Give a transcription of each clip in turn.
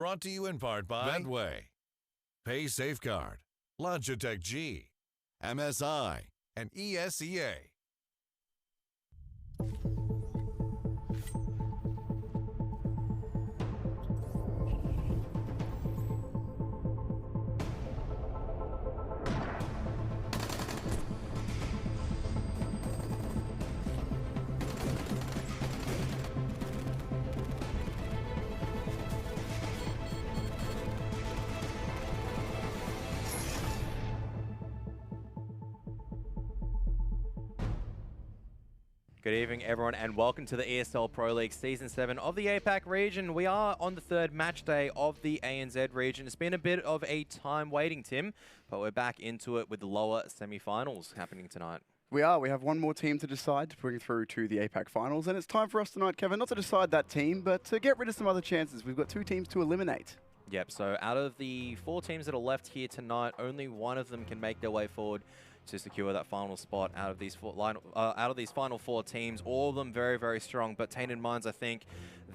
Brought to you in part by Medway, Pay Safeguard, Logitech G, MSI, and ESEA. Good evening, everyone, and welcome to the ESL Pro League Season 7 of the APAC region. We are on the third match day of the ANZ region. It's been a bit of a time waiting, Tim, but we're back into it with the lower semi-finals happening tonight. We are. We have one more team to decide to bring through to the APAC finals, and it's time for us tonight, Kevin, not to decide that team, but to get rid of some other chances. We've got two teams to eliminate. Yep, so out of the 4 teams that are left here tonight, only one of them can make their way forward to secure that final spot out of these final 4 teams. All of them very, very strong, but Tainted Minds, I think,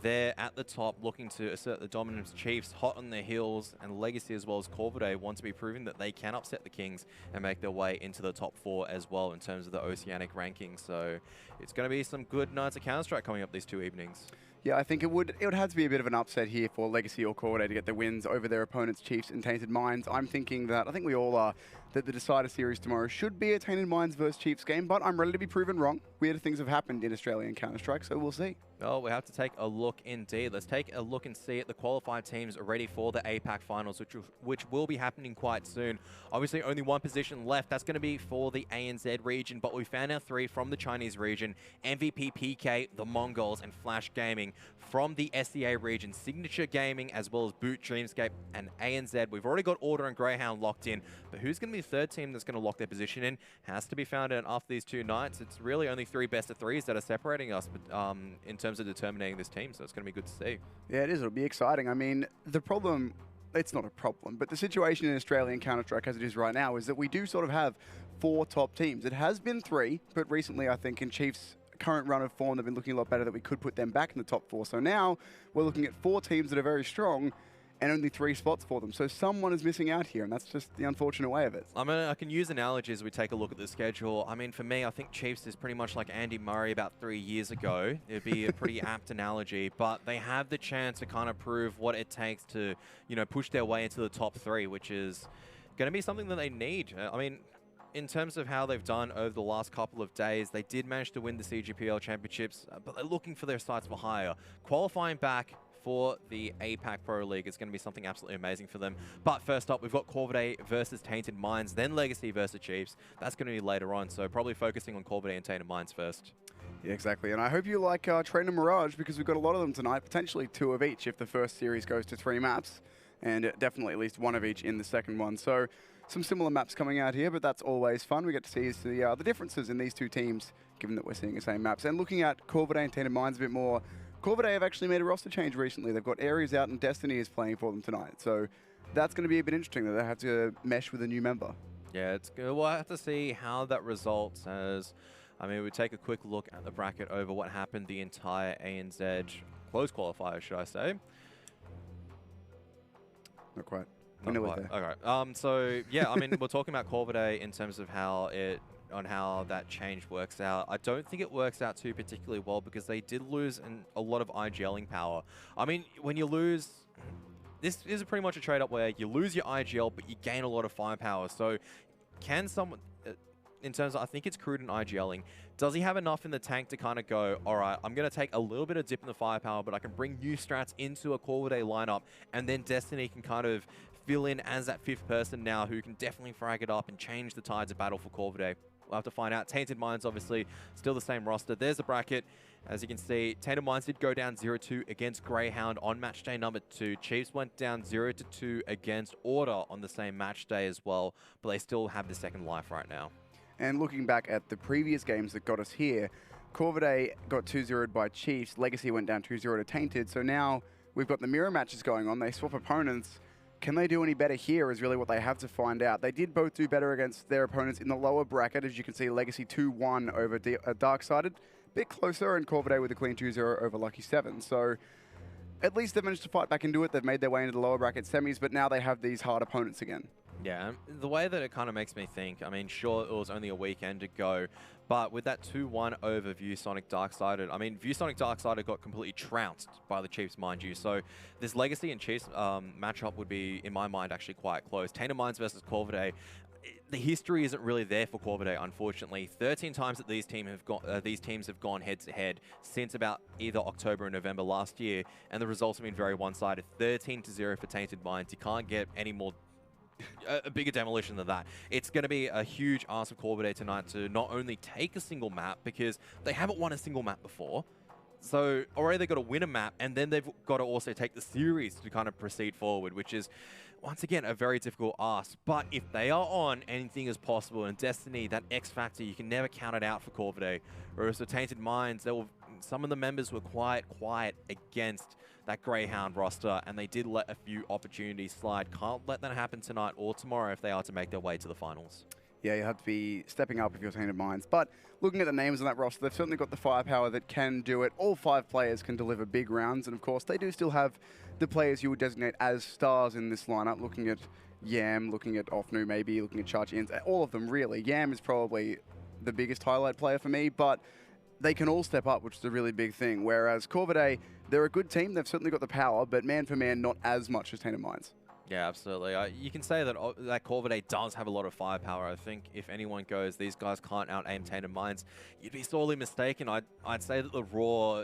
they're at the top looking to assert the dominance. Chiefs hot on their heels, and Legacy as well as Corvidae want to be proving that they can upset the Kings and make their way into the top 4 as well in terms of the Oceanic ranking. So it's going to be some good nights of Counter-Strike coming up these 2 evenings. Yeah, I think it would have to be a bit of an upset here for Legacy or Corvidae to get the wins over their opponents, Chiefs and Tainted Minds. I'm thinking that, I think we all are, that the Decider series tomorrow should be a Tainted Minds versus Chiefs game, but I'm ready to be proven wrong. Weird things have happened in Australian Counter-Strike, so we'll see. Oh, we have to take a look indeed. Let's take a look and see at the qualified teams ready for the APAC finals, which will be happening quite soon. Obviously, only one position left. That's going to be for the ANZ region, but we found our 3 from the Chinese region: MVP PK, the Mongols, and Flash Gaming. From the SEA region, Signature Gaming, as well as Boot, Dreamscape, and ANZ. We've already got Order and Greyhound locked in, but who's going to be the third team that's going to lock their position in has to be found out after these 2 nights. It's really only 3 best of 3s that are separating us in terms of determining this team, so it's going to be good to see. Yeah, it is. It'll be exciting. I mean, the problem, it's not a problem, but the situation in Australian Counter-Strike as it is right now is that we do sort of have 4 top teams. It has been 3, but recently I think in Chiefs' current run of form, they've been looking a lot better, that we could put them back in the top 4. So now we're looking at 4 teams that are very strong and only 3 spots for them. So someone is missing out here, and that's just the unfortunate way of it. I mean, I can use analogies as we take a look at the schedule. I mean, for me, I think Chiefs is pretty much like Andy Murray about 3 years ago. It'd be a pretty apt analogy, but they have the chance to kind of prove what it takes to, you know, push their way into the top 3, which is going to be something that they need. I mean, in terms of how they've done over the last couple of days, they did manage to win the CGPL Championships, but they're looking for their sights for higher. Qualifying back for the APAC Pro League is going to be something absolutely amazing for them. But first up, we've got Corvidae versus Tainted Minds, then Legacy versus Chiefs. That's going to be later on, so probably focusing on Corvidae and Tainted Minds first. Yeah, exactly. And I hope you like Trainer Mirage, because we've got a lot of them tonight, potentially 2 of each if the first series goes to 3 maps, and definitely at least 1 of each in the second one. So some similar maps coming out here, but that's always fun. We get to see the differences in these 2 teams, given that we're seeing the same maps. And looking at Corvidae and Tainted Minds a bit more, Corvidae have actually made a roster change recently. They've got Ares out and Destiny is playing for them tonight. So that's going to be a bit interesting that they have to mesh with a new member. Yeah, it's good. We'll have to see how that results as, I mean, we take a quick look at the bracket over what happened the entire ANZ close qualifier, should I say. Not quite. There. Okay. So yeah, I mean, we're talking about Corvidae in terms of how that change works out. I don't think it works out too particularly well, because they did lose a lot of IGLing power. I mean, when you lose, this is pretty much a trade-up where you lose your IGL, but you gain a lot of firepower. So can someone, in terms of, I think it's crude and IGLing, does he have enough in the tank to kind of go, all right, I'm going to take a little bit of dip in the firepower, but I can bring new strats into a Corvidae lineup, and then Destiny can kind of fill in as that 5th person now who can definitely frag it up and change the tides of battle for Corvidae. We'll have to find out. Tainted Minds, obviously, still the same roster. There's the bracket. As you can see, Tainted Minds did go down 0-2 against Greyhound on match day number 2. Chiefs went down 0-2 against Order on the same match day as well, but they still have the second life right now. And looking back at the previous games that got us here, Corvidae got 2-0'd by Chiefs. Legacy went down 2-0 to Tainted. So now we've got the mirror matches going on. They swap opponents. Can they do any better here is really what they have to find out. They did both do better against their opponents in the lower bracket. As you can see, Legacy 2-1 over Darksided. Bit closer, and Corvidae with a clean 2-0 over Lucky 7. So at least they've managed to fight back into it. They've made their way into the lower bracket semis, but now they have these hard opponents again. Yeah, the way that it kind of makes me think, I mean, sure, it was only a weekend to go, but with that 2-1 over ViewSonic Darksided, I mean, ViewSonic Darksided got completely trounced by the Chiefs, mind you. So this Legacy and Chiefs matchup would be, in my mind, actually quite close. Tainted Minds versus Corvidae. The history isn't really there for Corvidae, unfortunately. 13 times that these teams have gone head-to-head since about either October or November last year, and the results have been very one-sided. 13-0 for Tainted Minds. You can't get any more a bigger demolition than that. It's going to be a huge ask of Corvidae tonight to not only take a single map, because they haven't won a single map before. So already they've got to win a map, and then they've got to also take the series to kind of proceed forward, which is, once again, a very difficult ask. But if they are on, anything is possible. And Destiny, that X factor, you can never count it out for Corvidae. Whereas the Tainted Minds, some of the members were quite quiet against that Greyhound roster, and they did let a few opportunities slide. Can't let that happen tonight or tomorrow if they are to make their way to the finals. Yeah, you have to be stepping up if you're Tainted Minds. But looking at the names on that roster, they've certainly got the firepower that can do it. All 5 players can deliver big rounds, and of course, they do still have the players you would designate as stars in this lineup. Looking at Yam, looking at Ofnu maybe, looking at Chargins, all of them really. Yam is probably the biggest highlight player for me, but they can all step up, which is a really big thing. Whereas Corvidae, they're a good team. They've certainly got the power, but man for man, not as much as Tainted Minds. Yeah, absolutely. You can say that Corvidae does have a lot of firepower. I think if anyone goes, these guys can't out-aim Tainted Minds, you'd be sorely mistaken. I'd say that the raw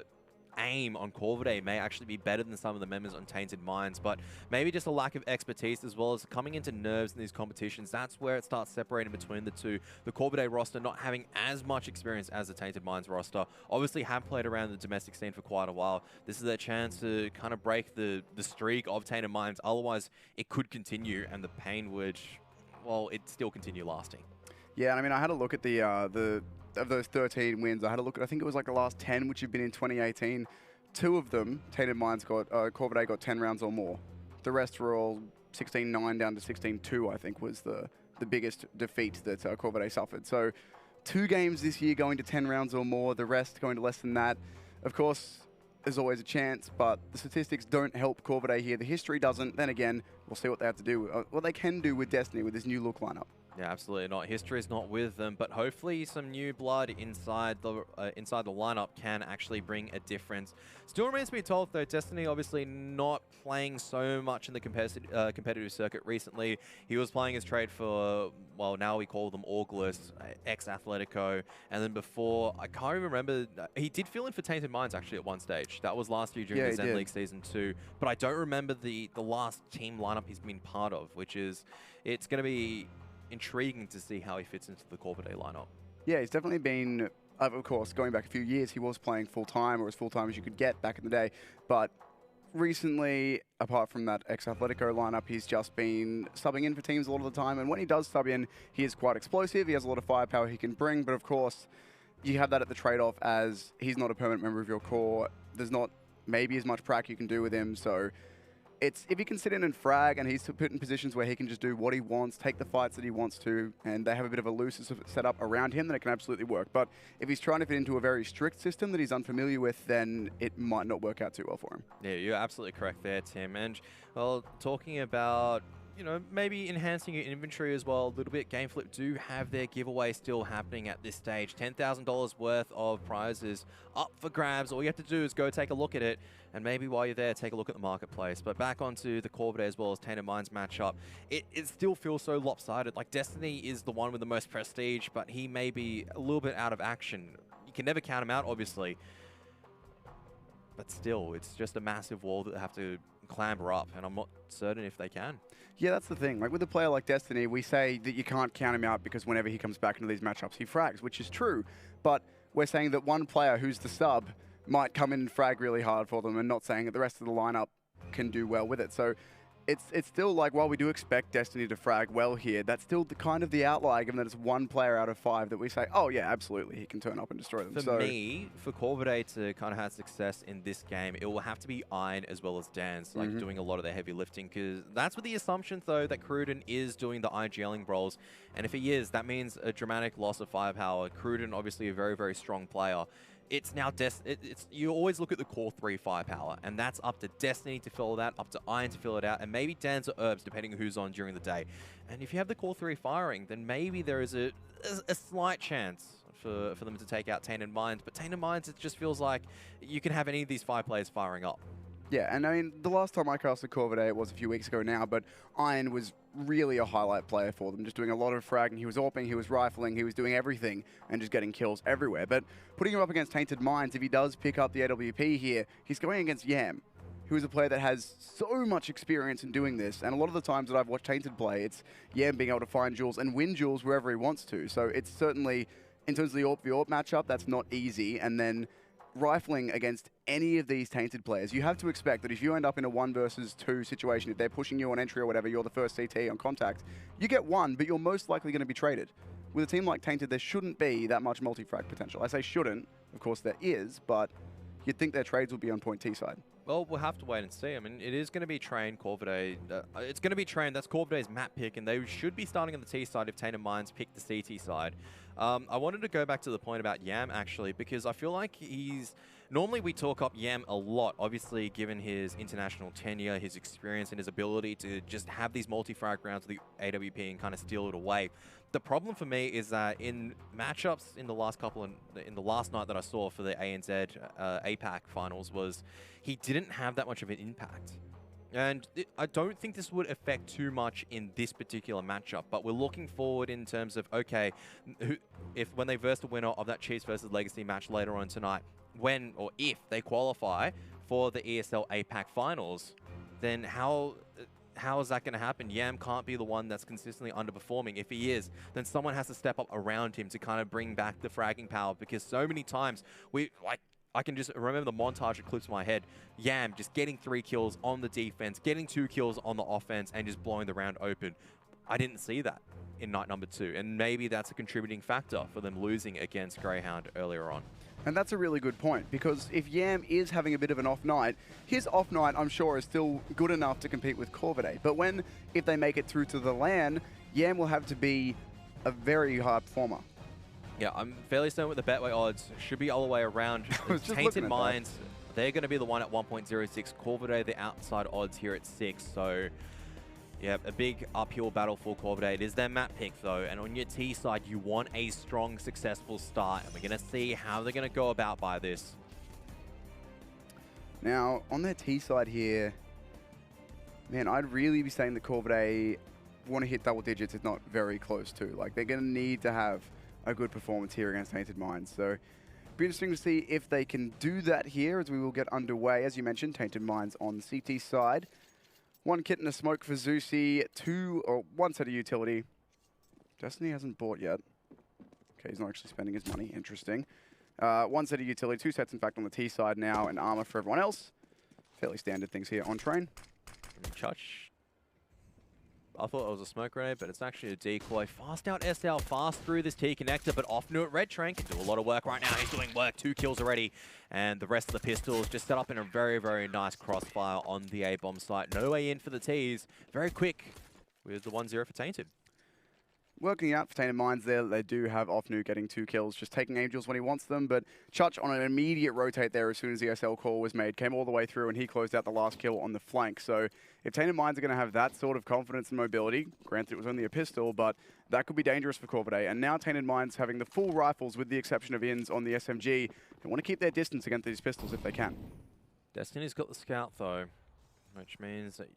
aim on Corvidae may actually be better than some of the members on Tainted Minds, but maybe just a lack of expertise as well as coming into nerves in these competitions. That's where it starts separating between the two. The Corvidae roster not having as much experience as the Tainted Minds roster, obviously have played around the domestic scene for quite a while. This is their chance to kind of break the streak of Tainted Minds. Otherwise, it could continue and the pain would, well, it'd still continue lasting. Yeah, and I mean, I had a look at of those 13 wins, I had a look at, I think it was like the last 10, which have been in 2018. 2 of them, Tainted Minds Corvidae got 10 rounds or more. The rest were all 16-9 down to 16-2, I think, was the biggest defeat that Corvidae suffered. So 2 games this year going to 10 rounds or more, the rest going to less than that. Of course, there's always a chance, but the statistics don't help Corvidae here. The history doesn't. Then again, we'll see what they have to do, what they can do with Destiny with this new look lineup. Yeah, absolutely not. History's not with them, but hopefully some new blood inside the lineup can actually bring a difference. Still remains to be told, though, Destiny obviously not playing so much in the competitive circuit recently. He was playing his trade for, well, now we call them August, ex-Atletico, and then before, I can't even remember, he did fill in for Tainted Minds actually at one stage. That was last year during the Zen League Season 2, but I don't remember the last team lineup he's been part of, which is, it's going to be intriguing to see how he fits into the Corvidae lineup. Yeah, he's definitely been, of course, going back a few years, he was playing full-time, or as full-time as you could get back in the day. But recently, apart from that ex-Atletico lineup, he's just been subbing in for teams a lot of the time. And when he does sub in, he is quite explosive. He has a lot of firepower he can bring. But of course, you have that at the trade-off as he's not a permanent member of your core. There's not maybe as much prac you can do with him. So it's, if he can sit in and frag and he's put in positions where he can just do what he wants, take the fights that he wants to, and they have a bit of a loose setup around him, then it can absolutely work. But if he's trying to fit into a very strict system that he's unfamiliar with, then it might not work out too well for him. Yeah, you're absolutely correct there, Tim. And, well, talking about, you know, maybe enhancing your inventory as well a little bit. GameFlip do have their giveaway still happening at this stage. $10,000 worth of prizes up for grabs. All you have to do is go take a look at it, and maybe while you're there, take a look at the marketplace. But back onto the Corvidae as well as Tainted Minds matchup, it still feels so lopsided. Like, Destiny is the one with the most prestige, but he may be a little bit out of action. You can never count him out, obviously. But still, it's just a massive wall that they have to clamber up, and I'm not certain if they can. Yeah, that's the thing. Like, with a player like Destiny, we say that you can't count him out because whenever he comes back into these matchups, he frags, which is true. But we're saying that one player who's the sub might come in and frag really hard for them, and not saying that the rest of the lineup can do well with it. So it's still like, while we do expect Destiny to frag well here, that's still the kind of the outlier, given that it's one player out of 5 that we say, oh yeah, absolutely, he can turn up and destroy them. For me, for Corvidae to kind of have success in this game, it will have to be Iron as well as Dance, like doing a lot of the heavy lifting, because that's with the assumption, though, that Cruden is doing the IGLing roles, and if he is, that means a dramatic loss of firepower. Cruden, obviously a very, very strong player. it's now you always look at the core 3 firepower, and that's up to Destiny to fill that, up to Iron to fill it out, and maybe Dans or Herbs, depending on who's on during the day. And if you have the core 3 firing, then maybe there is a slight chance for them to take out Tainted Minds. But Tainted Minds, it just feels like you can have any of these 5 players firing up. Yeah, and I mean, the last time I casted Corvidae, it was a few weeks ago now, but Iron was really a highlight player for them, just doing a lot of fragging. He was AWPing, he was rifling, he was doing everything, and just getting kills everywhere. But putting him up against Tainted Minds, if he does pick up the AWP here, he's going against Yam, who is a player that has so much experience in doing this. And a lot of the times that I've watched Tainted play, it's Yam being able to find duels and win duels wherever he wants to. So it's certainly, in terms of the AWP v AWP matchup, that's not easy. And then rifling against any of these Tainted players, you have to expect that if you end up in a 1 versus 2 situation, if they're pushing you on entry or whatever, you're the first CT on contact, you get 1, but you're most likely going to be traded. With a team like Tainted, there shouldn't be that much multi-frag potential. I say shouldn't, of course there is, but you'd think their trades would be on point T side. Well, we'll have to wait and see. I mean, it is going to be trained Corvidae. It's going to be trained. That's Corvidae's map pick, and they should be starting on the T side if Tainted Minds pick the CT side. I wanted to go back to the point about Yam, actually, because I feel like he's... Normally, we talk up Yam a lot, obviously, given his international tenure, his experience, and his ability to just have these multi-frag rounds with the AWP and kind of steal it away. The problem for me is that in matchups in the last night that I saw for the ANZ APAC finals was he didn't have that much of an impact. And I don't think this would affect too much in this particular matchup, but we're looking forward in terms of, okay, when they verse the winner of that Chiefs versus Legacy match later on tonight, when or if they qualify for the ESL APAC finals, then how is that going to happen? Yam can't be the one that's consistently underperforming. If he is, then someone has to step up around him to kind of bring back the fragging power, because so many times I can just remember the montage of clips in my head. Yam just getting 3 kills on the defense, getting 2 kills on the offense, and just blowing the round open. I didn't see that in night number 2, and maybe that's a contributing factor for them losing against Greyhound earlier on. And that's a really good point, because if Yam is having a bit of an off night, his off night, I'm sure, is still good enough to compete with Corvidae. But if they make it through to the LAN, Yam will have to be a very high performer. Yeah, I'm fairly certain with the Betway odds. Should be all the way around. Tainted Minds, they're going to be the one at 1.06. Corvidae, the outside odds here at 6. So, yeah, a big uphill battle for Corvidae. It is their map pick, though. And on your T side, you want a strong, successful start. And we're going to see how they're going to go about by this. Now, on their T side here, man, I'd really be saying that Corvidae want to hit double digits, if not very close to. Like, they're going to need to have a good performance here against Tainted Minds. So, it'll be interesting to see if they can do that here as we will get underway. As you mentioned, Tainted Minds on the CT side. 1 kit and a smoke for Zeusy, 1 set of utility. Destiny hasn't bought yet. Okay, he's not actually spending his money. Interesting. 1 set of utility, 2 sets in fact on the T side now, and armor for everyone else. Fairly standard things here on train. Chuch. I thought it was a smoke grenade, but it's actually a decoy. Fast out SL, fast through this T connector, but off to it. Red Train can do a lot of work right now. He's doing work, 2 kills already. And the rest of the pistols just set up in a very, very nice crossfire on the A-bomb site. No way in for the Ts. Very quick with the 1-0 for Tainted. Working out for Tainted Minds there, they do have Offnu getting 2 kills, just taking Angels when he wants them, but Chuch on an immediate rotate there as soon as the SL call was made, came all the way through and he closed out the last kill on the flank. So if Tainted Minds are going to have that sort of confidence and mobility, granted it was only a pistol, but that could be dangerous for Corvidae. And now Tainted Minds having the full rifles with the exception of Inns on the SMG, they want to keep their distance against these pistols if they can. Destiny's got the scout though, which means that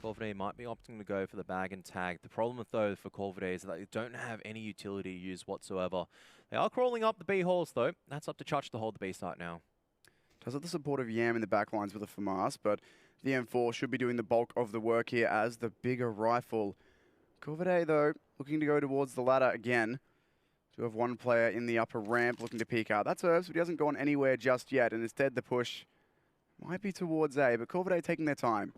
Corvidae might be opting to go for the bag and tag. The problem though for Corvidae is that they don't have any utility use whatsoever. They are crawling up the B halls though. That's up to Chuch to hold the B site now. Does have the support of Yam in the back lines with a FAMAS, but the M4 should be doing the bulk of the work here as the bigger rifle. Corvidae though, looking to go towards the ladder again. Do have 1 player in the upper ramp looking to peek out. That's Herbs, but he hasn't gone anywhere just yet, and instead the push might be towards A, but Corvidae taking their time.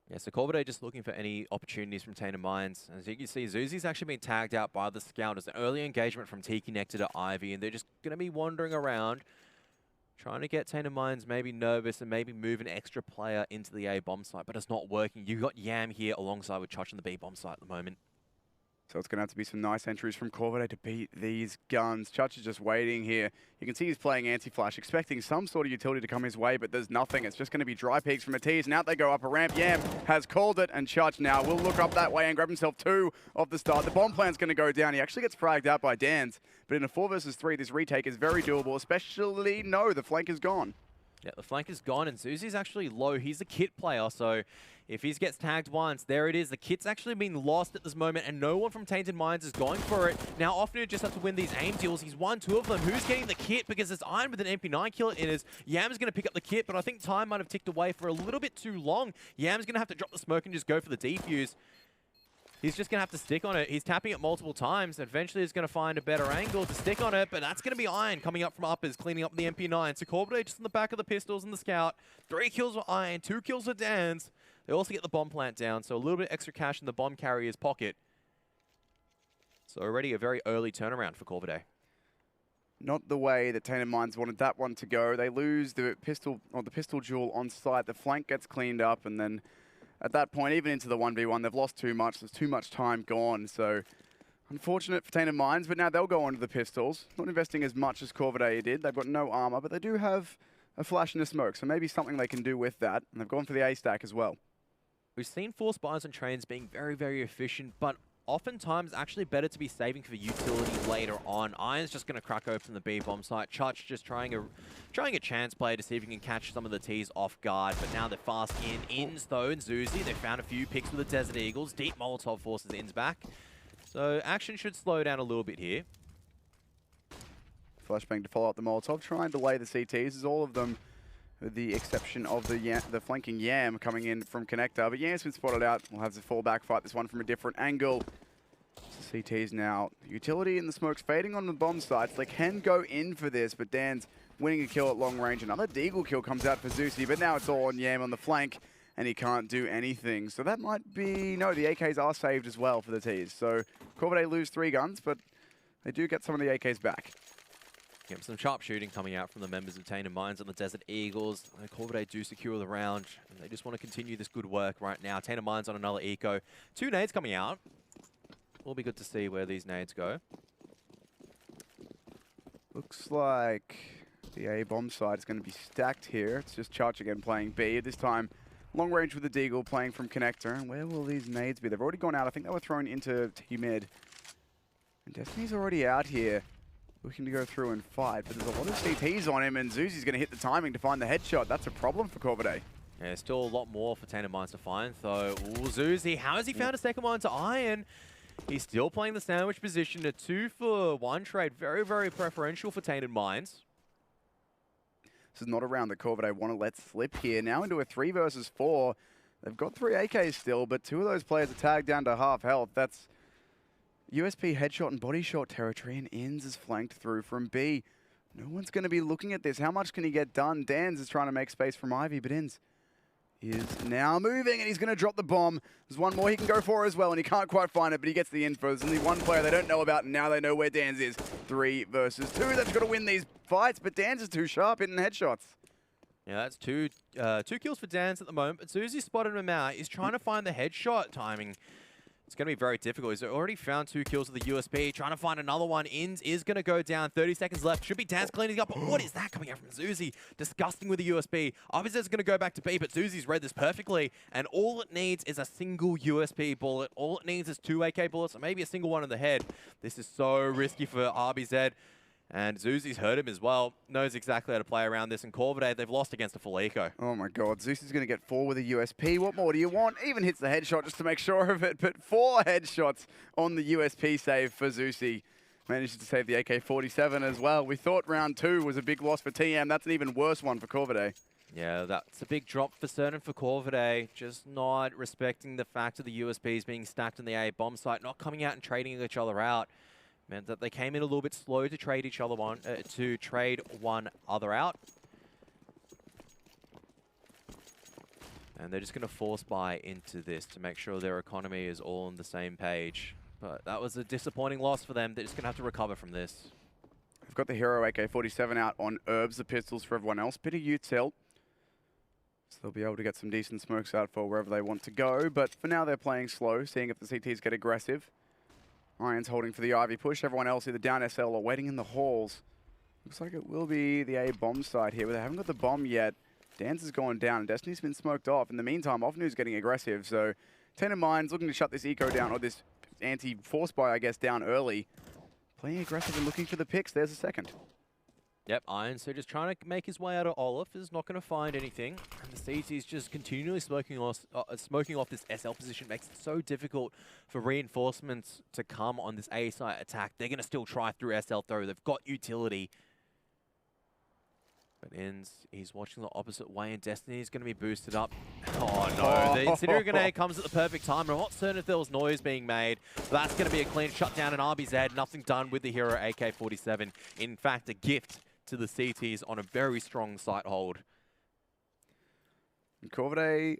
Yeah, so Corvidae just looking for any opportunities from Tainted Minds. As you can see, Zuzi's actually been tagged out by the scout as an early engagement from T connected to Ivy, and they're just going to be wandering around, trying to get Tainted Minds maybe nervous and maybe move an extra player into the A bomb site, but it's not working. You got Yam here alongside with Chuch on the B bomb site at the moment. So it's going to have to be some nice entries from Corvidae to beat these guns. Chutch is just waiting here. You can see he's playing anti-flash, expecting some sort of utility to come his way, but there's nothing. It's just going to be dry peaks from a tease, and out they go up a ramp. Yam has called it, and Chutch now will look up that way and grab himself 2 off the start. The bomb plan's going to go down. He actually gets fragged out by Dans, but in a 4 versus 3, this retake is very doable, especially, no, the flank is gone. Yeah, the flank is gone, and Zuzi's actually low. He's a kit player, so if he gets tagged once, there it is. The kit's actually been lost at this moment, and no one from Tainted Minds is going for it. Now, often you just have to win these aim deals. He's won 2 of them. Who's getting the kit? Because there's Iron with an MP9 kill in his. Yam's going to pick up the kit, but I think time might have ticked away for a little bit too long. Yam's going to have to drop the smoke and just go for the defuse. He's just going to have to stick on it. He's tapping it multiple times. Eventually, he's going to find a better angle to stick on it, but that's going to be Iron coming up from uppers, cleaning up the MP9. So Corvidae just in the back of the pistols and the scout. 3 kills for Iron, 2 kills for Dans. They also get the bomb plant down, so a little bit extra cash in the bomb carrier's pocket. So already a very early turnaround for Corvidae. Not the way that Tainted Minds wanted that one to go. They lose the pistol duel on site. The flank gets cleaned up, and then at that point, even into the 1v1, they've lost too much. There's too much time gone. So unfortunate for Tainted Minds, but now they'll go on to the pistols. Not investing as much as Corvidae did. They've got no armor, but they do have a flash and a smoke, so maybe something they can do with that. And they've gone for the A stack as well. We've seen Force Buys and Trains being very, very efficient, but oftentimes actually better to be saving for utility later on. Iron's just going to crack open the B bomb site. Chutch just trying a chance play to see if he can catch some of the T's off guard, but now they're fast in. Ins though, and Zuzi, they found a few picks with the Desert Eagles. Deep Molotov forces Ins back. So action should slow down a little bit here. Flashbang to follow up the Molotov, try and delay the CTs, as all of them, with the exception of the flanking Yam coming in from Connector. But Yam's been spotted out. We'll have to fall back, fight this one from a different angle. CTs now. Utility in the smoke's fading on the bomb sites. They can go in for this, but Dan's winning a kill at long range. Another Deagle kill comes out for Zuzi, but now it's all on Yam on the flank, and he can't do anything. So that might be... No, the AKs are saved as well for the Ts. So Corvidae lose 3 guns, but they do get some of the AKs back. Yep, some sharp shooting coming out from the members of Tainted Minds on the Desert Eagles. Corvidae do secure the round, and they just want to continue this good work right now. Tainted Minds on another eco. 2 nades coming out. Will be good to see where these nades go. Looks like the A bomb side is going to be stacked here. It's just Chutch again playing B. This time, long range with the Deagle playing from Connector. And where will these nades be? They've already gone out. I think they were thrown into T-Mid. And Destiny's already out here, looking to go through and fight, but there's a lot of CTs on him, and Zuzi's going to hit the timing to find the headshot. That's a problem for Corvidae. Yeah, still a lot more for Tainted Minds to find, though. Ooh, Zuzi, how has he found a second one to Iron? He's still playing the sandwich position, a 2-for-1 trade. Very, very preferential for Tainted Minds. This is not a round that Corvidae want to let slip here. Now into a 3 versus 4. They've got 3 AKs still, but 2 of those players are tagged down to half health. That's USP headshot and body shot territory, and Ins is flanked through from B. No one's going to be looking at this. How much can he get done? Dans is trying to make space from Ivy, but Ins is now moving, and he's going to drop the bomb. There's one more he can go for as well, and he can't quite find it, but he gets the info. There's only one player they don't know about, and now they know where Dans is. 3 versus 2. They've got to win these fights, but Dans is too sharp hitting headshots. Yeah, that's two kills for Dans at the moment, but Zuzi spotted him out. He's trying to find the headshot timing. It's going to be very difficult. He's already found 2 kills with the USP. Trying to find another one. Ins is going to go down. 30 seconds left. Should be Dans cleaning up. But what is that coming out from Zuzi? Disgusting with the USP. Obviously, it's going to go back to B, but Zuzi's read this perfectly. And all it needs is a single USP bullet. All it needs is 2 AK bullets, or maybe a single one in the head. This is so risky for RBZ. And Zuzi's heard him as well. Knows exactly how to play around this. And Corvidae, they've lost against a full eco. Oh my god, Zeus is going to get 4 with a USP. What more do you want? Even hits the headshot just to make sure of it. But 4 headshots on the USP save for Zuzi. Manages to save the AK-47 as well. We thought round 2 was a big loss for TM. That's an even worse one for Corvidae. Yeah, that's a big drop for certain for Corvidae. Just not respecting the fact of the USPs being stacked on the A bomb site. Not coming out and trading each other out. Meant that they came in a little bit slow to trade each other one other out. And they're just going to force buy into this to make sure their economy is all on the same page. But that was a disappointing loss for them. They're just going to have to recover from this. They've got the Hero AK-47 out on Herbs, the pistols for everyone else. Bit of util. So they'll be able to get some decent smokes out for wherever they want to go. But for now, they're playing slow, seeing if the CTs get aggressive. Iron's holding for the Ivy push. Everyone else either down SL or waiting in the halls. Looks like it will be the A bomb side here, but they haven't got the bomb yet. Dance is going down, and Destiny's been smoked off. In the meantime, Offnu's getting aggressive, so Tainted Minds looking to shut this eco down, or this anti-force buy, I guess, down early. Playing aggressive and looking for the picks. There's a second. Yep, Iron, so just trying to make his way out of Olaf, is not going to find anything. And the CT's just continually smoking off this SL position. Makes it so difficult for reinforcements to come on this A site attack. They're going to still try through SL though. They've got utility. But he's watching the opposite way, and Destiny is going to be boosted up. Oh no, the Incendiary Grenade comes at the perfect time. I'm not certain if there was noise being made. But that's going to be a clean shutdown in RBZ. Nothing done with the hero AK-47. In fact, a gift to the CTs on a very strong site hold. And Corvidae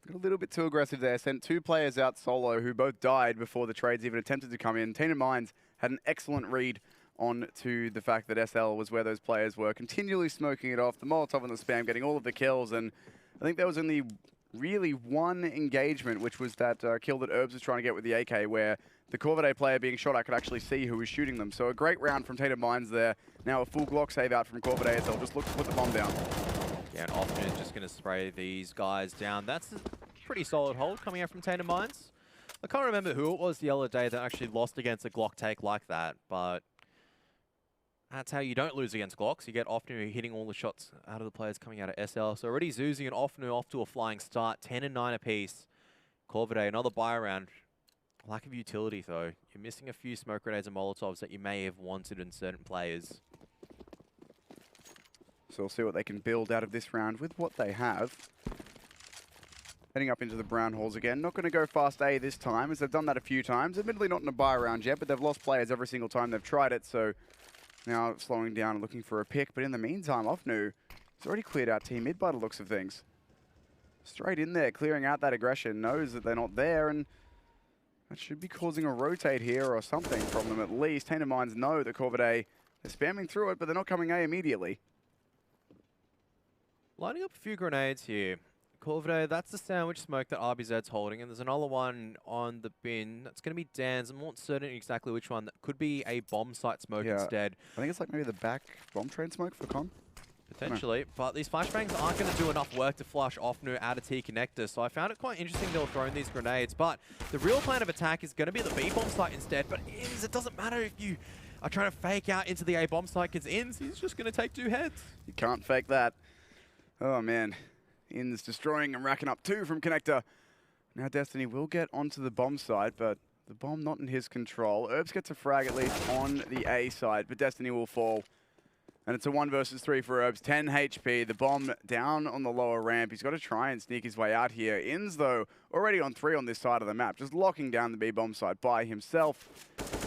got a little bit too aggressive there. Sent 2 players out solo who both died before the trades even attempted to come in. Tainted Minds had an excellent read on to the fact that SL was where those players were, continually smoking it off, the Molotov and the spam, getting all of the kills, and I think there was only really one engagement, which was that kill that Herbs was trying to get with the AK, where the Corvidae player being shot at could actually see who was shooting them. So a great round from Tainted Minds there. Now a full Glock save out from Corvidae as they'll just look to put the bomb down. Yeah, and Offner is just going to spray these guys down. That's a pretty solid hold coming out from Tainted Minds. I can't remember who it was the other day that actually lost against a Glock take like that, but that's how you don't lose against Glocks. You get Offnu hitting all the shots out of the players coming out of SL. So already Zuzi and Offnu off to a flying start, 10 and 9 apiece. Corvidae, another buy round. Lack of utility though. You're missing a few smoke grenades and Molotovs that you may have wanted in certain players. So we'll see what they can build out of this round with what they have. Heading up into the brown halls again. Not going to go fast A this time, as they've done that a few times. Admittedly not in a buy round yet, but they've lost players every single time they've tried it, so now slowing down and looking for a pick. But in the meantime, Offnu has already cleared out team mid by the looks of things. Straight in there, clearing out that aggression, knows that they're not there, and that should be causing a rotate here or something from them at least. Tainted Minds know that Corvidae is spamming through it, but they're not coming A immediately. Lining up a few grenades here. Corvidae, that's the sandwich smoke that RBZ's holding, and there's another one on the bin. That's going to be Dan's. I'm not certain exactly which one. That could be a bomb site smoke instead. I think it's like maybe the back bomb train smoke for Con. Potentially, but these flashbangs aren't going to do enough work to flush Offnu out of T connector, so I found it quite interesting they were throwing these grenades, but the real plan of attack is going to be the B bomb site instead, but Inz, it doesn't matter if you are trying to fake out into the A bomb site, because Inz, he's just going to take 2 heads. You can't fake that. Oh man, Inz destroying and racking up 2 from connector. Now Destiny will get onto the bomb side, but the bomb not in his control. Herbs gets a frag at least on the A side, but Destiny will fall. And it's a 1 versus 3 for Herbs. 10 HP. The bomb down on the lower ramp. He's got to try and sneak his way out here. Inz, though, already on 3 on this side of the map. Just locking down the B bomb side by himself.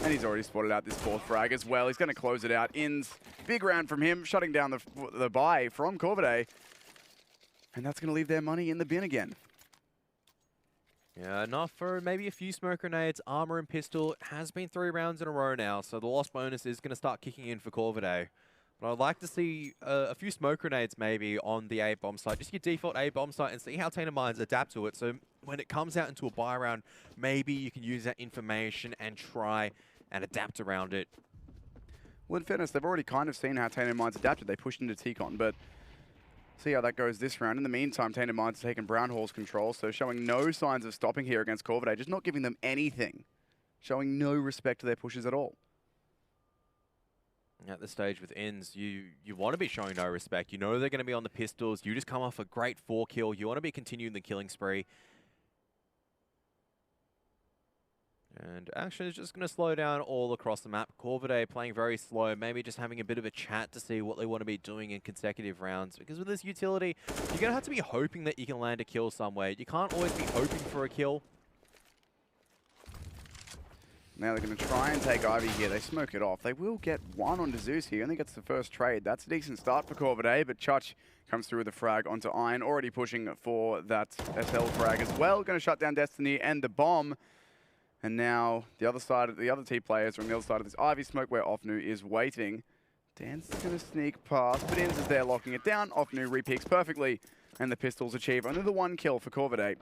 And he's already spotted out this 4th frag as well. He's going to close it out. Inz, big round from him, shutting down the buy from Corvidae. And that's going to leave their money in the bin again. Yeah, enough for maybe a few smoke grenades, armor and pistol. It has been 3 rounds in a row now, so the loss bonus is going to start kicking in for Corvidae. But I'd like to see a few smoke grenades maybe on the A bomb site. Just your default A bomb site and see how Tainted Minds adapt to it. So when it comes out into a buy round, maybe you can use that information and try and adapt around it. Well, in fairness, they've already kind of seen how Tainted Minds adapted. They pushed into T-Con, but see how that goes this round. In the meantime, Tainted Minds have taken Brown Hall's control, so showing no signs of stopping here against Corvidae, just not giving them anything. Showing no respect to their pushes at all. At this stage with Inz, you want to be showing no respect. You know they're going to be on the pistols. You just come off a great 4 kill. You want to be continuing the killing spree. And action is just going to slow down all across the map. Corvidae playing very slow, maybe just having a bit of a chat to see what they want to be doing in consecutive rounds. Because with this utility, you're going to have to be hoping that you can land a kill somewhere. You can't always be hoping for a kill. Now they're going to try and take Ivy here. They smoke it off. They will get 1 onto Zeus here. Only gets the first trade. That's a decent start for Corvidae, but Chuch comes through with a frag onto Iron. Already pushing for that SL frag as well. Going to shut down Destiny and the bomb. And now the other side, the other T players are on the other side of this Ivy smoke where Offnu is waiting. Dan's going to sneak past, but Inz is there locking it down. Offnu repeaks perfectly, and the pistols achieve only the 1 kill for Corvidae.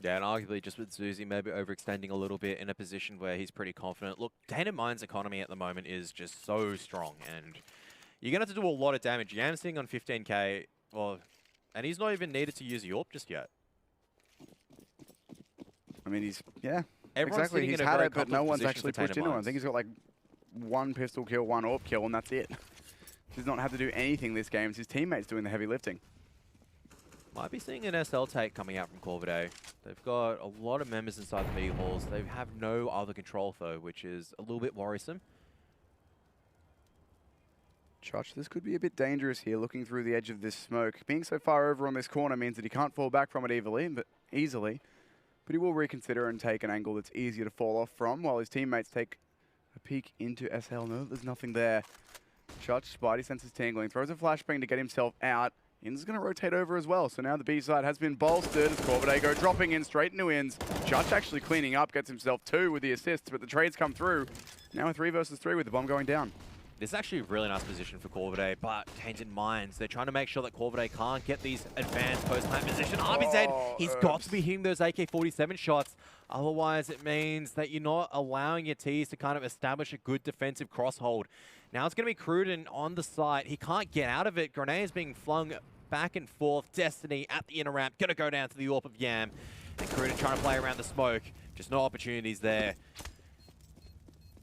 Yeah, and arguably just with Zuzi maybe overextending a little bit in a position where he's pretty confident. Look, Tainted Mind's economy at the moment is just so strong, and you're going to have to do a lot of damage. Yam's sitting on 15k, well, and he's not even needed to use Yorp just yet. I mean, yeah, Everyone's exactly. sitting He's in a had very it, but no comfortable one's position actually for pushed Tainted into him. I Minds. think he's got like one pistol kill, one AWP kill, and that's it. He's not had to do anything this game. It's his teammates doing the heavy lifting. Might be seeing an SL take coming out from Corvidae. They've got a lot of members inside the B halls. They have no other control though, which is a little bit worrisome. Chutch, this could be a bit dangerous here, looking through the edge of this smoke. Being so far over on this corner means that he can't fall back from it easily, but he will reconsider and take an angle that's easier to fall off from, while his teammates take a peek into SL. No, there's nothing there. Chutch, Spidey senses tingling, throws a flashbang to get himself out. In's going to rotate over as well, so now the B side has been bolstered as Corvidae go dropping in straight into Ins. Chutch actually cleaning up, gets himself 2 with the assists, but the trades come through. Now a 3 versus 3 with the bomb going down. This is actually a really nice position for Corvidae, but Tainted Minds, they're trying to make sure that Corvidae can't get these advanced post-plant position. RBZ, he's got to be hitting those AK-47 shots. Otherwise, it means that you're not allowing your Ts to kind of establish a good defensive crosshold. Now it's going to be Cruden on the site. He can't get out of it. Grenades being flung back and forth. Destiny at the inner ramp, going to go down to the AWP of Yam. And Cruden trying to play around the smoke. Just no opportunities there.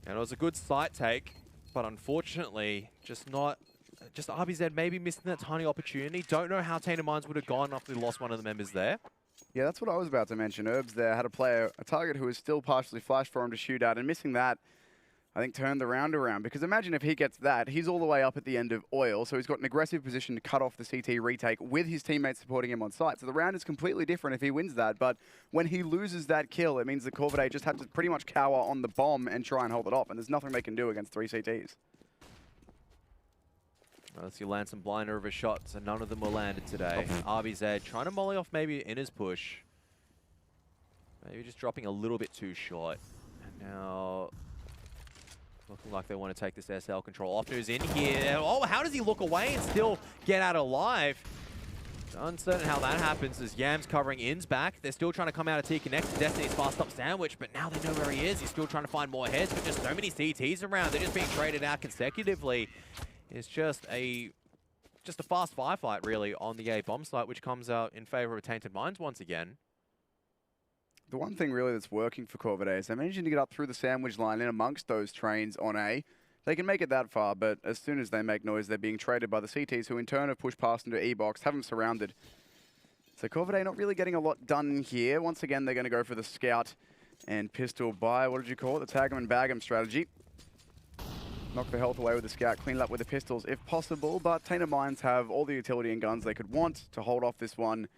And it was a good site take. But unfortunately, just RBZ maybe missing that tiny opportunity. Don't know how Tainted Minds would have gone after they lost one of the members there. Yeah, that's what I was about to mention. Herbs there had a target who was still partially flashed for him to shoot at, and missing that, I think, turned the round around. Because imagine if he gets that, he's all the way up at the end of oil, so he's got an aggressive position to cut off the CT retake with his teammates supporting him on site. So the round is completely different if he wins that, but when he loses that kill, it means that Corvidae just have to pretty much cower on the bomb and try and hold it off, and there's nothing they can do against 3 CTs. Let's see, land some blinder of his shots, and none of them were landed today. RBZ trying to molly off maybe in his push. Maybe just dropping a little bit too short. And now looking like they want to take this SL control off. Who's in here? Oh, how does he look away and still get out alive? Uncertain how that happens as Yam's covering In's back. They're still trying to come out of T-Connect. Destiny's fast up sandwich, but now they know where he is. He's still trying to find more heads, but just so many CTs around. They're just being traded out consecutively. It's just a fast firefight, really, on the A bomb site, which comes out in favor of Tainted Minds once again. The one thing really that's working for Corvidae is they're managing to get up through the sandwich line in amongst those trains on A. They can make it that far, but as soon as they make noise, they're being traded by the CTs, who in turn have pushed past into E-box, have them surrounded. So Corvidae not really getting a lot done here. Once again, they're going to go for the scout and pistol by, what did you call it? The tag 'em and bag 'em strategy. Knock the health away with the scout, clean it up with the pistols if possible, but Tainted Minds have all the utility and guns they could want to hold off this one.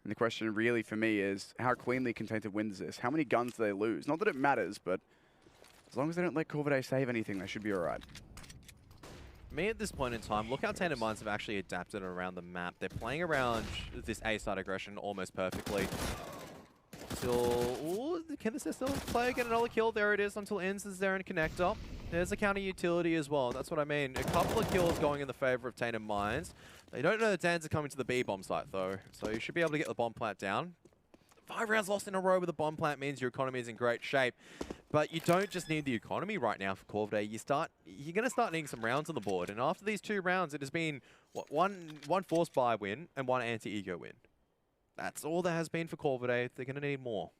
And the question really for me is, how cleanly can Tainted wins this? How many guns do they lose? Not that it matters, but as long as they don't let Corvidae save anything, they should be all right. Me at this point in time, look how Tainted Minds have actually adapted around the map. They're playing around this A-side aggression almost perfectly. Still, can this SL player get another kill? There it is until Ends is there in connector. There's a counter utility as well. That's what I mean. A couple of kills going in the favor of Tainted Minds. They don't know the Dans are coming to the B bomb site though, so you should be able to get the bomb plant down. 5 rounds lost in a row with a bomb plant means your economy is in great shape. But you don't just need the economy right now for Corvidae. You're going to start needing some rounds on the board. And after these 2 rounds, it has been what, one force buy win and 1 anti-ego win. That's all there has been for Corvidae. They're going to need more.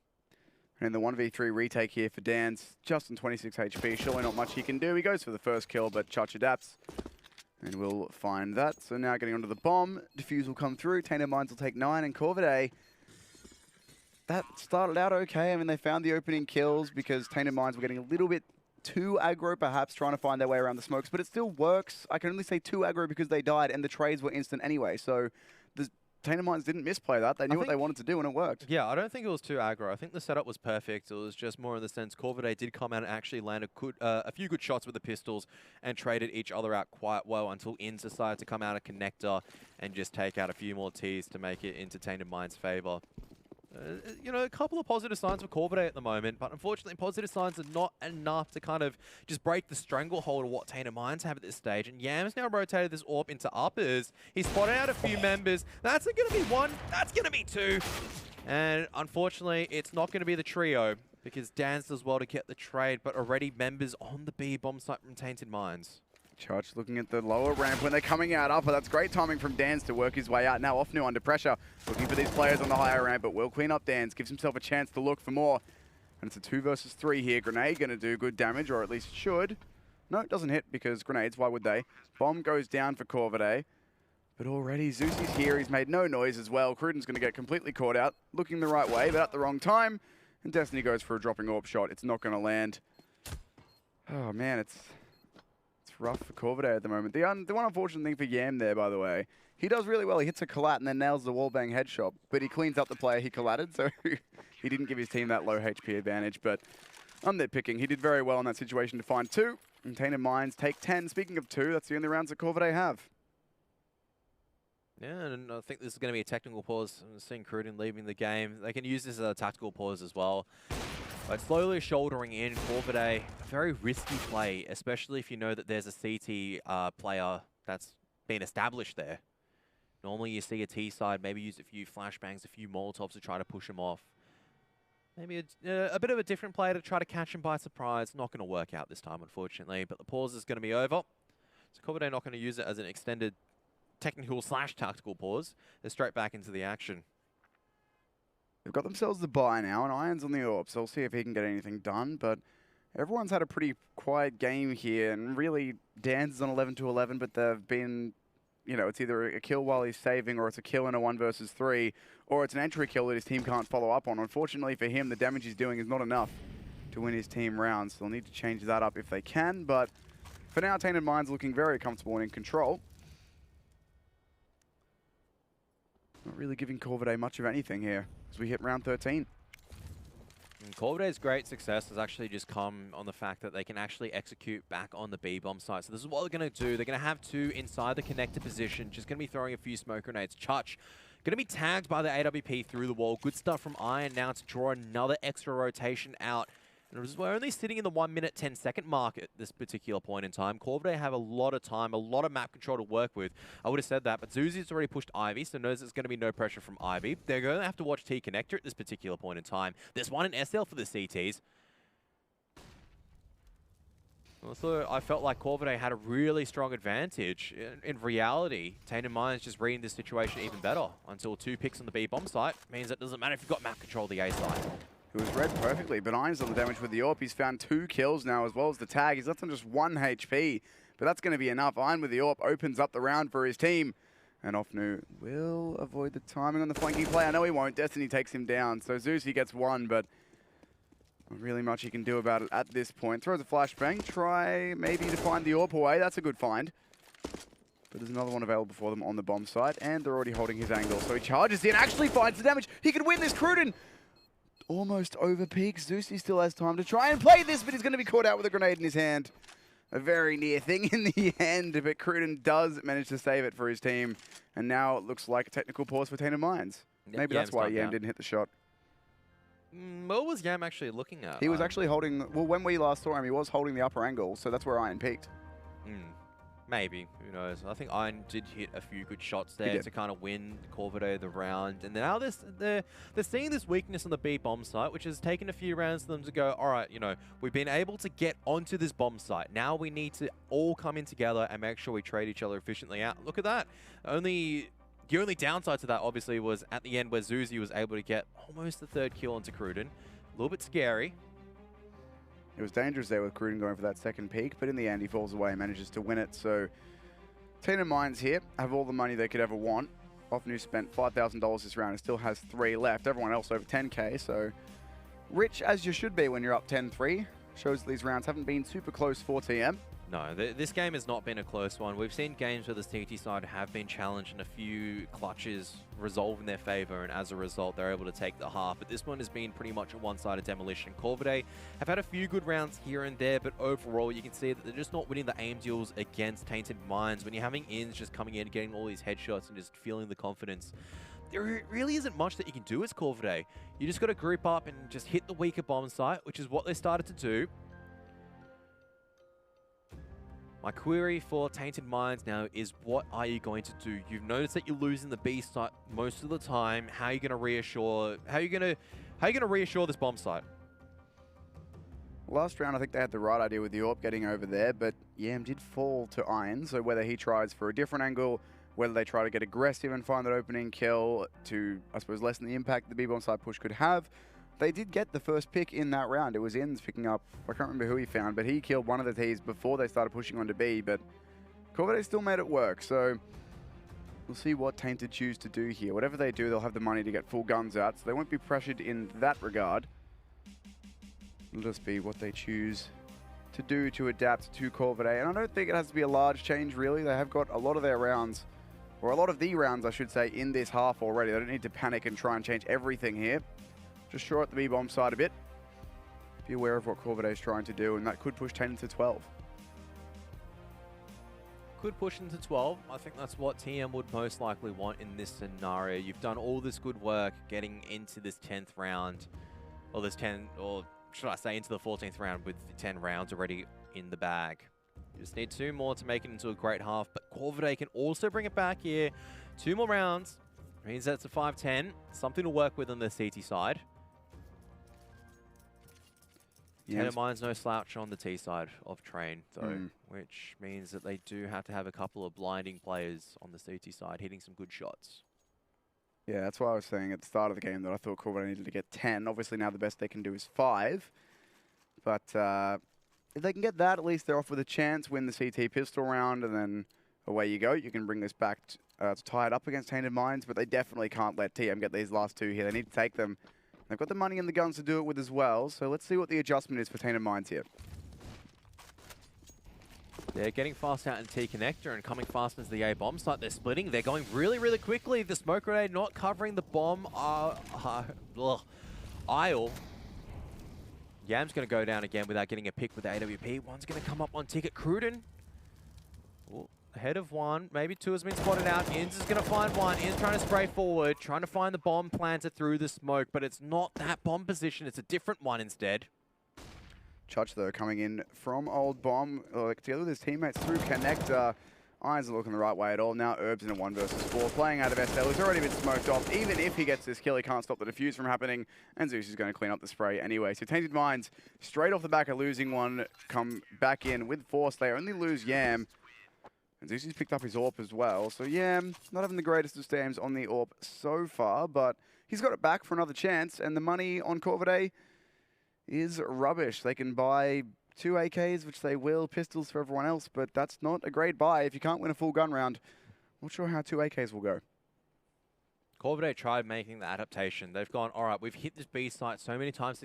And the 1v3 retake here for Dan's, just on 26 HP. Surely not much he can do. He goes for the first kill, but Chutch adapts. And we'll find that. So now getting onto the bomb. Defuse will come through. Tainted Minds will take 9. And Corvidae, that started out okay. I mean, they found the opening kills because Tainted Minds were getting a little bit too aggro, perhaps, trying to find their way around the smokes. But it still works. I can only say too aggro because they died and the trades were instant anyway. So the Tainted Minds didn't misplay that. They knew what they wanted to do and it worked. Yeah, I don't think it was too aggro. I think the setup was perfect. It was just more in the sense Corvidae did come out and actually land a few good shots with the pistols and traded each other out quite well until Ins decided to come out of connector and just take out a few more Ts to make it into Tainted Minds' favor. You know, a couple of positive signs for Corvidae at the moment, but unfortunately positive signs are not enough to kind of just break the stranglehold of what Tainted Minds have at this stage. And Yam's now rotated this AWP into uppers. He's spotted out a few members. That's going to be 1. That's going to be 2. And unfortunately, it's not going to be the trio because Dan's does well to get the trade, but already members on the B bomb site from Tainted Minds. Charge looking at the lower ramp when they're coming out upper. That's great timing from Dans to work his way out. Now Offnu under pressure, looking for these players on the higher ramp, but will clean up Dans, gives himself a chance to look for more. And it's a 2 versus 3 here. Grenade going to do good damage, or at least should. No, it doesn't hit because grenades, why would they? Bomb goes down for Corvidae. But already Zeusie's here. He's made no noise as well. Cruden's going to get completely caught out, looking the right way, but at the wrong time. And Destiny goes for a dropping orb shot. It's not going to land. Oh, man, it's rough for Corvidae at the moment. The one unfortunate thing for Yam there, by the way, he does really well. He hits a collat and then nails the wallbang headshot, but he cleans up the player he collatted, so he didn't give his team that low HP advantage. But I'm nitpicking. He did very well in that situation to find 2. And Tainted Minds take 10. Speaking of 2, that's the only rounds that Corvidae have. Yeah, and I think this is going to be a technical pause. I'm seeing Cruden leaving the game. They can use this as a tactical pause as well. But slowly shouldering in, Corvidae, a very risky play, especially if you know that there's a CT player that's been established there. Normally you see a T side, maybe use a few flashbangs, a few Molotovs to try to push him off. Maybe a bit of a different play to try to catch him by surprise. Not going to work out this time, unfortunately, but the pause is going to be over. So Corvidae not going to use it as an extended technical / tactical pause. They're straight back into the action. They've got themselves the buy now, and Iron's on the orb, so we'll see if he can get anything done. But everyone's had a pretty quiet game here, and really, Dan's on 11-11, but they've been, you know, it's either a kill while he's saving, or it's a kill in a 1 versus 3, or it's an entry kill that his team can't follow up on. Unfortunately for him, the damage he's doing is not enough to win his team rounds, so they'll need to change that up if they can. But for now, Tainted Minds looking very comfortable and in control. Not really giving Corvidae much of anything here as we hit round 13. And Corvidae's great success has actually just come on the fact that they can actually execute back on the B-bomb site. So this is what they're going to do. They're going to have 2 inside the connector position, just going to be throwing a few smoke grenades. Chuch going to be tagged by the AWP through the wall. Good stuff from Iron now to draw another extra rotation out. And we're only sitting in the 1 minute 10-second mark at this particular point in time. Corvidae have a lot of time, a lot of map control to work with. I would have said that, but Zuzi's already pushed Ivy, so knows there's going to be no pressure from Ivy. They're going to have to watch T Connector at this particular point in time. There's one in SL for the CTs. Also, I felt like Corvidae had a really strong advantage. In reality, Tainted Minds just reading this situation even better until 2 picks on the B bomb site. Means it doesn't matter if you've got map control the A side. It was read perfectly, but Iron's on the damage with the AWP. He's found 2 kills now as well as the tag. He's left on just 1 HP, but that's going to be enough. Iron with the AWP opens up the round for his team. And Offnu will avoid the timing on the flanking play. I know he won't. Destiny takes him down. So Zeus, he gets 1, but not really much he can do about it at this point. Throws a flashbang. Try maybe to find the AWP away. That's a good find. But there's another one available for them on the bomb site, and they're already holding his angle. So he charges in, actually finds the damage. He could win this, Cruden. Almost over peak. Zeusy still has time to try and play this, but he's going to be caught out with a grenade in his hand. A very near thing in the end, but Cruden does manage to save it for his team. And now it looks like a technical pause for Tainted Minds. Yep, maybe that's why Yam didn't hit the shot. What was Yam actually looking at? He was actually holding, well, when we last saw him, he was holding the upper angle, so that's where Iron peaked. Maybe, who knows. I think Iron did hit a few good shots there to kind of win Corvidae the round. And now they're seeing this weakness on the B bomb site, which has taken a few rounds for them to go, all right, you know, we've been able to get onto this bomb site. Now we need to all come in together and make sure we trade each other efficiently out. Look at that. The only downside to that, obviously, was at the end where Zuzi was able to get almost the 3rd kill onto Cruden. A little bit scary. It was dangerous there with Cruden going for that 2nd peak, but in the end he falls away and manages to win it. So Tainted Minds here have all the money they could ever want. Offnu spent $5,000 this round and still has 3 left. Everyone else over 10k, so rich as you should be when you're up 10-3. Shows that these rounds haven't been super close for TM. No, this game has not been a close one. We've seen games where the CT side have been challenged and a few clutches resolve in their favor, and as a result, they're able to take the half. But this one has been pretty much a one-sided demolition. Corvidae have had a few good rounds here and there, but overall, you can see that they're just not winning the aim duels against Tainted Minds. When you're having ins just coming in, getting all these headshots and just feeling the confidence, there really isn't much that you can do as Corvidae. You just got to group up and just hit the weaker bomb site, which is what they started to do. My query for Tainted Minds now is, what are you going to do? You've noticed that you're losing the B site most of the time. How are you going to reassure? How are you going to reassure this bomb site? Last round, I think they had the right idea with the AWP getting over there, but Yam did fall to Iron, so whether he tries for a different angle, whether they try to get aggressive and find that opening kill to, I suppose, lessen the impact the B-bomb side push could have, they did get the first pick in that round. It was Inns picking up, I can't remember who he found, but he killed one of the T's before they started pushing onto B, but Corvidae still made it work, so we'll see what Tainted choose to do here. Whatever they do, they'll have the money to get full guns out, so they won't be pressured in that regard. It'll just be what they choose to do to adapt to Corvidae. And I don't think it has to be a large change, really. They have got a lot of their rounds, or a lot of the rounds, I should say, in this half already. They don't need to panic and try and change everything here. Just short the B-bomb side a bit. Be aware of what Corvidae is trying to do, and that could push 10 to 12. Could push into 12. I think that's what TM would most likely want in this scenario. You've done all this good work getting into this 10th round, or this 10, or should I say into the 14th round with 10 rounds already in the bag. You just need 2 more to make it into a great half, but Corvidae can also bring it back here. 2 more rounds means that's a 5-10. Something to work with on the CT side. Tainted Minds no slouch on the T side of Train, though, which means that they do have to have a couple of blinding players on the CT side hitting some good shots. Yeah, that's why I was saying at the start of the game that I thought Corvidae needed to get 10. Obviously now the best they can do is 5. But if they can get that, at least they're off with a chance, win the CT pistol round, and then away you go. You can bring this back to tie it up against Tainted Minds, but they definitely can't let TM get these last 2 here. They need to take them. They've got the money and the guns to do it with as well, so let's see what the adjustment is for Tainted Minds here. They're getting fast out in T-Connector and coming fast into the A-bomb site. They're splitting. They're going really, really quickly. The smoke grenade not covering the bomb. Isle. Yam's going to go down again without getting a pick with the AWP. One's going to come up on ticket. Cruden. Ahead of one. Maybe 2 has been spotted out. Inns is going to find one. Inns trying to spray forward. Trying to find the bomb planted through the smoke. But it's not that bomb position. It's a different one instead. Chudge, though, coming in from Old Bomb, together with his teammates through Connector. Irons are looking the right way at all. Now Herbs in a 1 versus 4, playing out of SL. He's already been smoked off. Even if he gets this kill, he can't stop the defuse from happening. And Zeus is going to clean up the spray anyway. So Tainted Minds, straight off the back of losing one, come back in with Force. They only lose Yam. And Zeus has picked up his AWP as well. So Yam, not having the greatest of stamps on the AWP so far, but he's got it back for another chance. And the money on Corvidae is rubbish. They can buy 2 AKs, which they will, pistols for everyone else, but that's not a great buy if you can't win a full gun round. Not sure how 2 AKs will go. Corvidae tried making the adaptation. They've gone, all right, we've hit this B site so many times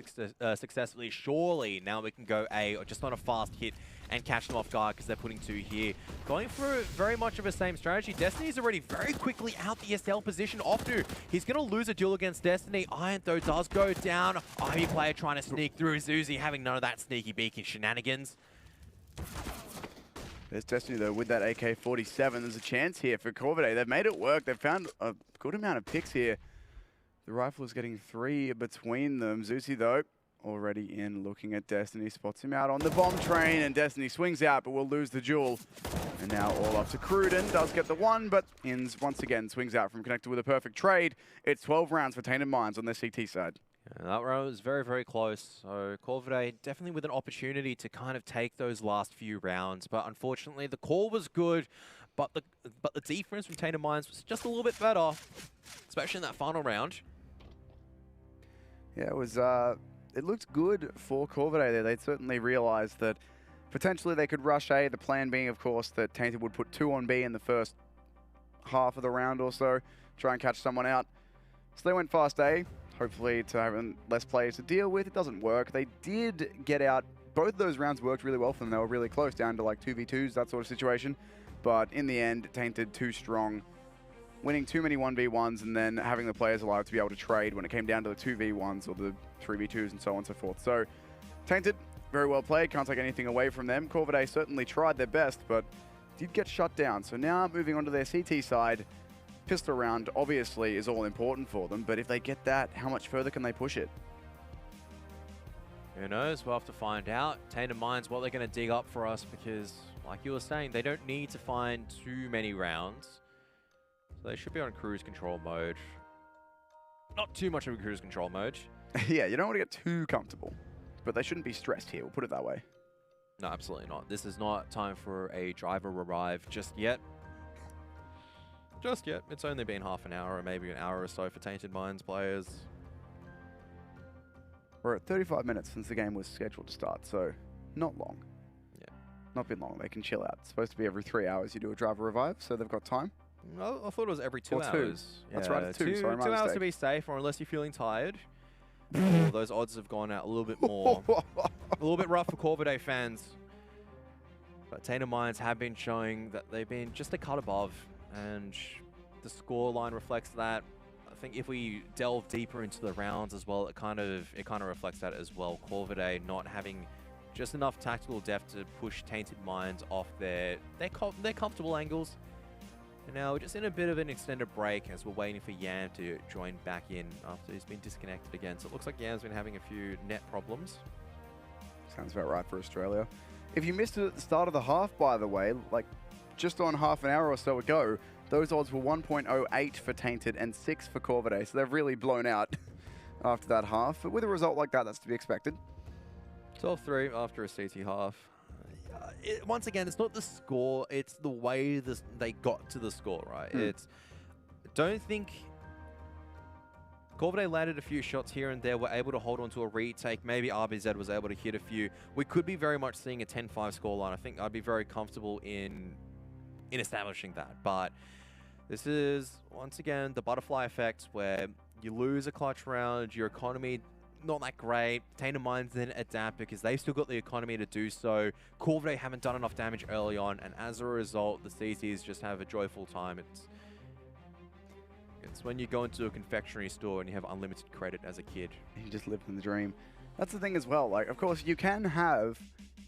successfully. Surely now we can go A, or just on a fast hit and catch them off guard because they're putting 2 here. Going for very much of the same strategy. Destiny's already very quickly out the ESL position. Opnu, he's going to lose a duel against Destiny. Iron, though, does go down. Ivy player trying to sneak through. Zuzi having none of that sneaky beaky shenanigans. There's Destiny, though, with that AK-47. There's a chance here for Corvidae. They've made it work. They've found a good amount of picks here. The rifle is getting 3 between them. Zuzi, though, already in, looking at Destiny. Spots him out on the bomb train, and Destiny swings out, but will lose the duel. And now all up to Cruden. Does get the 1, but Inns once again swings out from Connector with a perfect trade. It's 12 rounds for Tainted Minds on their CT side. Yeah, that round was very, very close. So Corvidae definitely with an opportunity to kind of take those last few rounds. But unfortunately, the call was good, but the defense from Tainted Minds was just a little bit better, especially in that final round. Yeah, it was. It looked good for Corvidae there. They'd certainly realised that potentially they could rush A. The plan being, of course, that Tainted would put 2 on B in the first half of the round or so, try and catch someone out. So they went fast A. Hopefully to have less players to deal with. It doesn't work. They did get out. Both of those rounds worked really well for them. They were really close, down to like 2v2s, that sort of situation. But in the end, Tainted too strong. Winning too many 1v1s and then having the players alive to be able to trade when it came down to the 2v1s or the 3v2s and so on and so forth. So Tainted, very well played. Can't take anything away from them. Corvidae certainly tried their best, but did get shut down. So now moving on to their CT side. Pistol round obviously is all important for them, but if they get that, how much further can they push it? Who knows? We'll have to find out. Tainted Minds, what they're going to dig up for us, because, like you were saying, they don't need to find too many rounds. So they should be on cruise control mode. Not too much of a cruise control mode. Yeah, you don't want to get too comfortable. But they shouldn't be stressed here, we'll put it that way. No, absolutely not. This is not time for a driver revive just yet. Just yet. It's only been half an hour or maybe an hour or so for Tainted Minds players. We're at 35 minutes since the game was scheduled to start, so not long. Yeah. Not been long. They can chill out. It's supposed to be every 3 hours you do a driver revive, so they've got time. I thought it was every 2 or hours. That's right, it's 2. Sorry, my 2 hours mistake. to be safe, or unless you're feeling tired. Oh, those odds have gone out a little bit more. A little bit rough for Corvidae fans. But Tainted Minds have been showing that they've been just a cut above, and the scoreline reflects that. I think if we delve deeper into the rounds as well, it kind of reflects that as well. Corvidae not having just enough tactical depth to push Tainted Minds off their comfortable angles. And now we're just in a bit of an extended break as we're waiting for Yam to join back in after he's been disconnected again. So it looks like Yam's been having a few net problems. Sounds about right for Australia. If you missed it at the start of the half, by the way, like just on half an hour or so ago, those odds were 1.08 for Tainted and 6 for Corvidae. So they've really blown out after that half. But with a result like that, that's to be expected. 12-3 after a CT half. Once again, it's not the score, it's the way they got to the score, right? Don't think Corvidae landed a few shots here and there, were able to hold on to a retake. Maybe RBZ was able to hit a few. We could be very much seeing a 10-5 scoreline. I think I'd be very comfortable in establishing that. But this is, once again, the butterfly effect where you lose a clutch round, your economy not that great. Tainted Minds then adapt because they've still got the economy to do so. Corvidae haven't done enough damage early on, and as a result, the CTs just have a joyful time. It's when you go into a confectionery store and you have unlimited credit as a kid. You just lived in the dream. That's the thing as well. Like, of course, you can have,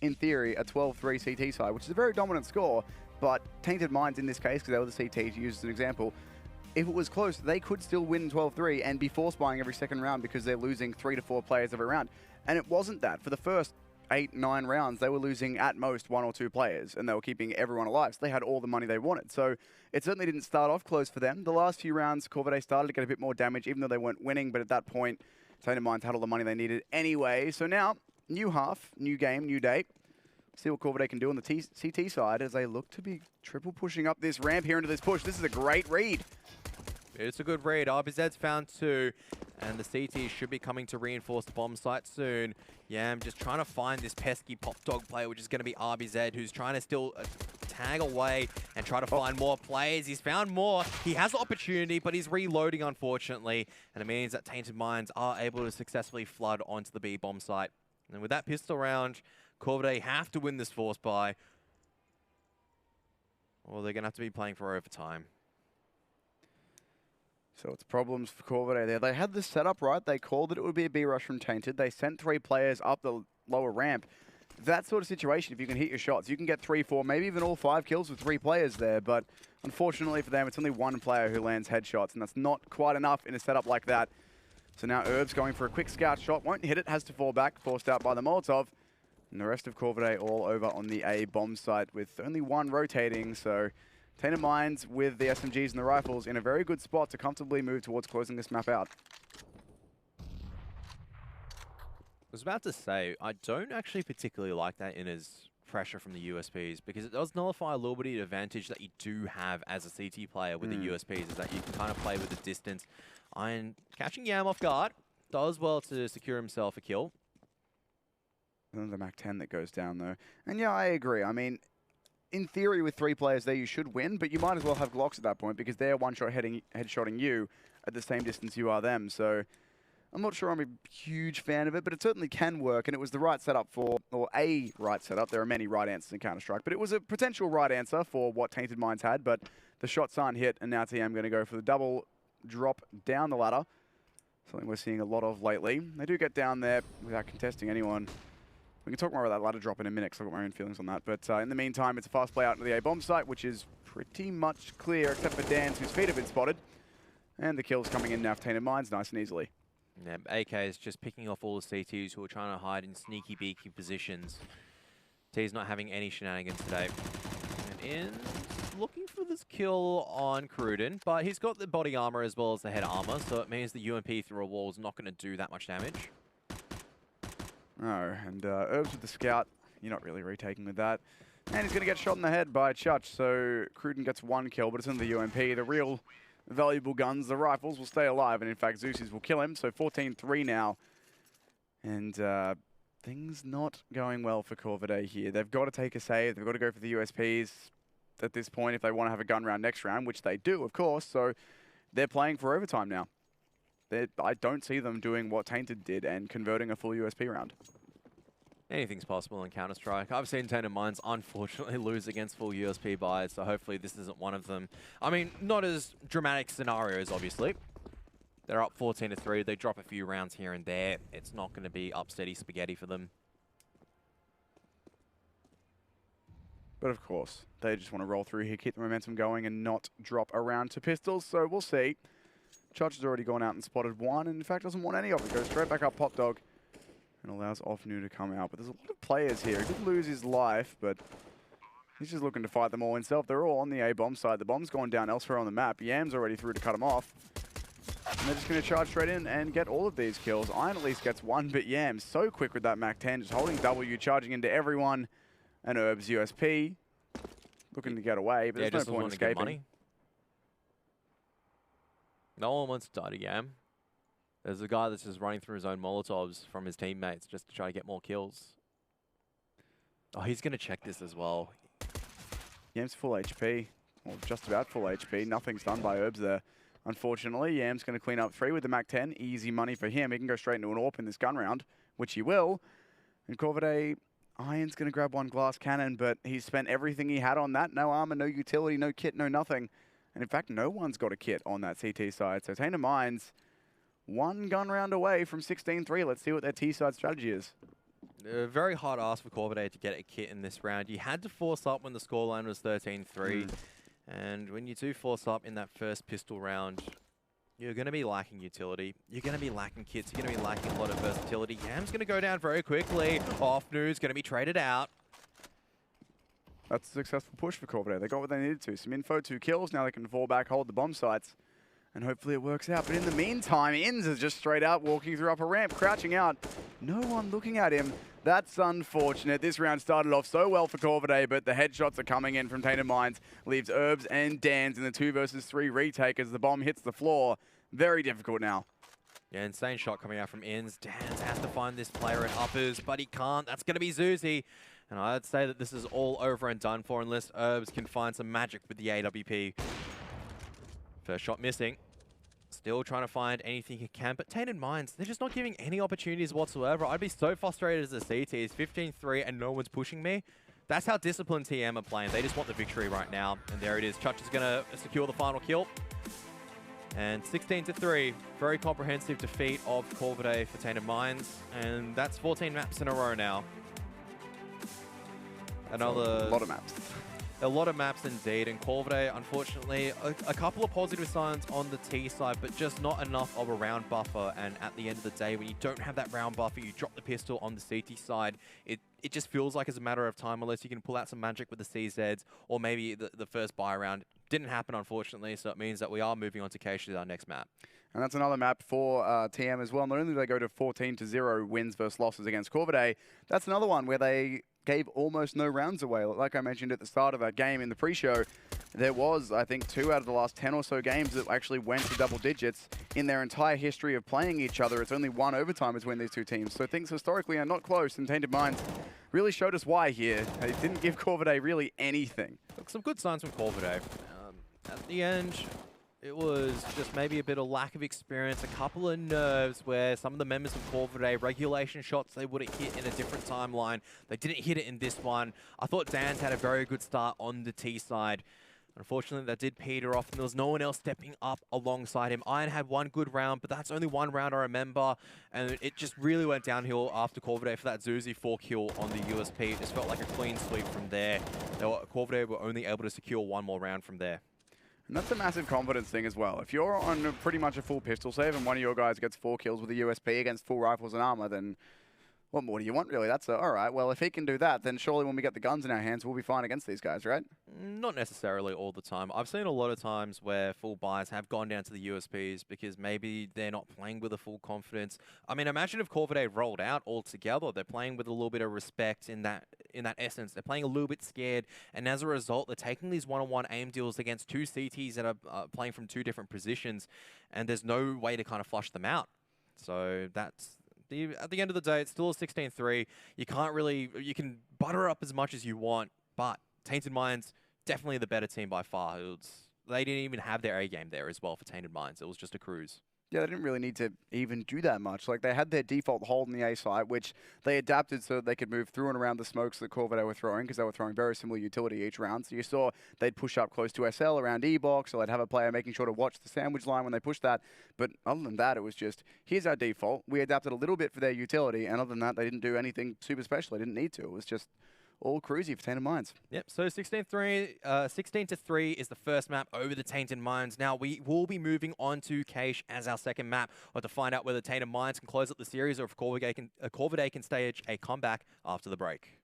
in theory, a 12-3 CT side, which is a very dominant score, but Tainted Minds in this case, because they were the CTs used as an example, if it was close, they could still win 12-3 and be force buying every second round because they're losing 3 to 4 players every round. And it wasn't that. For the first 8-9 rounds, they were losing at most 1 or 2 players, and they were keeping everyone alive. So they had all the money they wanted. So it certainly didn't start off close for them. The last few rounds, Corvidae started to get a bit more damage, even though they weren't winning. But at that point, Tainted Minds had all the money they needed anyway. So now, new half, new game, new date. See what Corvidae can do on the CT side as they look to be triple pushing up this ramp here into this push. This is a great read. It's a good read. RBZ's found 2, and the CT should be coming to reinforce the bomb site soon. Yam just trying to find this pesky pop dog player, which is going to be RBZ, who's trying to still tag away and try to find more players. He's found more. He has the opportunity, but he's reloading, unfortunately, and it means that Tainted Minds are able to successfully flood onto the B bomb site. And with that pistol round, Corvidae have to win this force buy, or they're going to have to be playing for overtime. So it's problems for Corvidae there. They had this set up right. They called that it would be a B rush from Tainted. They sent 3 players up the lower ramp. That sort of situation, if you can hit your shots, you can get 3, 4, maybe even all 5 kills with 3 players there. But unfortunately for them, it's only 1 player who lands headshots, and that's not quite enough in a setup like that. So now Herb's going for a quick scout shot. Won't hit it, has to fall back, forced out by the Molotov. And the rest of Corvidae all over on the A bomb site with only 1 rotating. So Tainted Minds with the SMGs and the rifles in a very good spot to comfortably move towards closing this map out. I was about to say, I don't actually particularly like that in as pressure from the USPs, because it does nullify a little bit of the advantage that you do have as a CT player with the USPs, is that you can kind of play with the distance. And catching Yam off guard does well to secure himself a kill. The Mac 10 that goes down though. And yeah, I agree. I mean, in theory with 3 players there you should win, but you might as well have Glocks at that point because they're one-shot headshotting you at the same distance you are them. So I'm not sure I'm a huge fan of it, but it certainly can work, and it was the right setup for, or a right setup. There are many right answers in Counter-Strike, but it was a potential right answer for what Tainted Minds had, but the shots aren't hit, and now TM going to go for the double drop down the ladder. Something we're seeing a lot of lately. They do get down there without contesting anyone. We can talk more about that ladder drop in a minute because I've got my own feelings on that. But in the meantime, it's a fast play out into the A-bomb site, which is pretty much clear, except for Dan's, whose feet have been spotted. And the kill's coming in now for Tainted Minds, nice and easily. Yeah, AK is just picking off all the CTs who are trying to hide in sneaky beaky positions. T's not having any shenanigans today. And in looking for this kill on Corvidae, but he's got the body armor as well as the head armor, so it means the UMP through a wall is not going to do that much damage. No, and Herbs with the scout, you're not really retaking with that. And he's going to get shot in the head by Chutch, so Corvidae gets 1 kill, but it's in the UMP. The real valuable guns, the rifles, will stay alive, and in fact, Zeus's will kill him, so 14-3 now. And things not going well for Corvidae here. They've got to take a save. They've got to go for the USPs at this point if they want to have a gun round next round, which they do, of course, so they're playing for overtime now. I don't see them doing what Tainted did and converting a full USP round. Anything's possible in Counter-Strike. I've seen Tainted Minds unfortunately lose against full USP buys, so hopefully this isn't one of them. I mean, not as dramatic scenarios, obviously. They're up 14-3. They drop a few rounds here and there. It's not going to be up steady spaghetti for them. But of course, they just want to roll through here, keep the momentum going and not drop a round to pistols, so we'll see. Chutch has already gone out and spotted 1, and in fact doesn't want any of it. Goes straight back up Pop Dog and allows Offnu to come out. But there's a lot of players here. He did lose his life, but he's just looking to fight them all himself. They're all on the A-bomb side. The bomb's gone down elsewhere on the map. Yam's already through to cut him off. And they're just going to charge straight in and get all of these kills. Iron at least gets 1, but Yam so quick with that MAC-10, just holding W, charging into everyone. And Herbs USP looking to get away, but there's no point escaping. Money. No one wants to die to Yam. There's a guy that's just running through his own Molotovs from his teammates just to try to get more kills. Oh, he's going to check this as well. Yam's full HP, or just about full HP. Nothing's done by Herbs there. Unfortunately, Yam's going to clean up 3 with the MAC-10. Easy money for him. He can go straight into an AWP in this gun round, which he will. And Corvidae, Iron's going to grab 1 glass cannon, but he's spent everything he had on that. No armor, no utility, no kit, no nothing. And in fact, no one's got a kit on that CT side. So Tainted Minds, 1 gun round away from 16-3. Let's see what their T-side strategy is. Very hard ask for Corvidae to get a kit in this round. You had to force up when the scoreline was 13-3. And when you do force up in that first pistol round, you're going to be lacking utility. You're going to be lacking kits. You're going to be lacking a lot of versatility. Yam's going to go down very quickly. Offnu's going to be traded out. That's a successful push for Corvidae. They got what they needed to. Some info, 2 kills. Now they can fall back, hold the bomb sites, and hopefully it works out. But in the meantime, Inz is just straight out, walking through upper ramp, crouching out. No one looking at him. That's unfortunate. This round started off so well for Corvidae, but the headshots are coming in from Tainted Minds. Leaves Herbs and Dans in the 2 versus 3 retake as the bomb hits the floor. Very difficult now. Yeah, insane shot coming out from Inz. Dans has to find this player at uppers, but he can't. That's going to be Zuzi. And I'd say that this is all over and done for unless Herbs can find some magic with the AWP. First shot missing. Still trying to find anything he can, but Tainted Minds, they're just not giving any opportunities whatsoever. I'd be so frustrated as a CT. It's 15-3 and no one's pushing me. That's how disciplined TM are playing. They just want the victory right now. And there it is. Chutch is going to secure the final kill. And 16-3, very comprehensive defeat of Corvidae for Tainted Minds. And that's 14 maps in a row now. Another... A lot of maps. A lot of maps indeed, and Corvidae, unfortunately, a couple of positive signs on the T side, but just not enough of a round buffer. And at the end of the day, when you don't have that round buffer, you drop the pistol on the CT side, it just feels like it's a matter of time unless you can pull out some magic with the CZs, or maybe the first buy round. Didn't happen, unfortunately, so it means that we are moving on to Keisha, our next map. And that's another map for TM as well. Not only do they go to 14-0 wins versus losses against Corvidae, that's another one where they gave almost no rounds away. Like I mentioned at the start of that game in the pre-show, there was, I think, 2 out of the last 10 or so games that actually went to double digits in their entire history of playing each other. It's only 1 overtime between these 2 teams. So things historically are not close, and Tainted Minds really showed us why here. They didn't give Corvidae really anything. Look, some good signs from Corvidae. At the end, it was just maybe a bit of lack of experience, a couple of nerves where some of the members of Corvidae, regulation shots they would have hit in a different timeline. They didn't hit it in this one. I thought Dan's had a very good start on the T side. Unfortunately, that did peter off, and there was no one else stepping up alongside him. Iron had 1 good round, but that's only 1 round I remember, and it just really went downhill after Corvidae for that Zuzi 4 kill on the USP. It just felt like a clean sweep from there. Corvidae were only able to secure 1 more round from there. And that's a massive confidence thing as well. If you're on pretty much a full pistol save and one of your guys gets 4 kills with a USP against full rifles and armor, then what more do you want, really? That's all right. Well, if he can do that, then surely when we get the guns in our hands, we'll be fine against these guys, right? Not necessarily all the time. I've seen a lot of times where full buys have gone down to the USPs because maybe they're not playing with a full confidence. I mean, imagine if Corvidae rolled out altogether. They're playing with a little bit of respect in that essence. They're playing a little bit scared, and as a result, they're taking these one-on-one aim deals against 2 CTs that are playing from 2 different positions, and there's no way to kind of flush them out. So that's... At the end of the day, it's still a 16-3. You can't really... You can butter up as much as you want, but Tainted Minds, definitely the better team by far. They didn't even have their A game there as well for Tainted Minds. It was just a cruise. Yeah, they didn't really need to even do that much. Like, they had their default hold in the A site, which they adapted so that they could move through and around the smokes that Corvidae were throwing, because they were throwing very similar utility each round. So you saw they'd push up close to SL around E-box, or they'd have a player making sure to watch the sandwich line when they pushed that. But other than that, it was just, here's our default. We adapted a little bit for their utility, and other than that, they didn't do anything super special. They didn't need to. It was just all cruisy for Tainted Minds. Yep, so 16-3 is the first map over the Tainted Minds. Now, we will be moving on to Cache as our second map, or to find out whether Tainted Minds can close up the series or if Corvidae can stage a comeback after the break.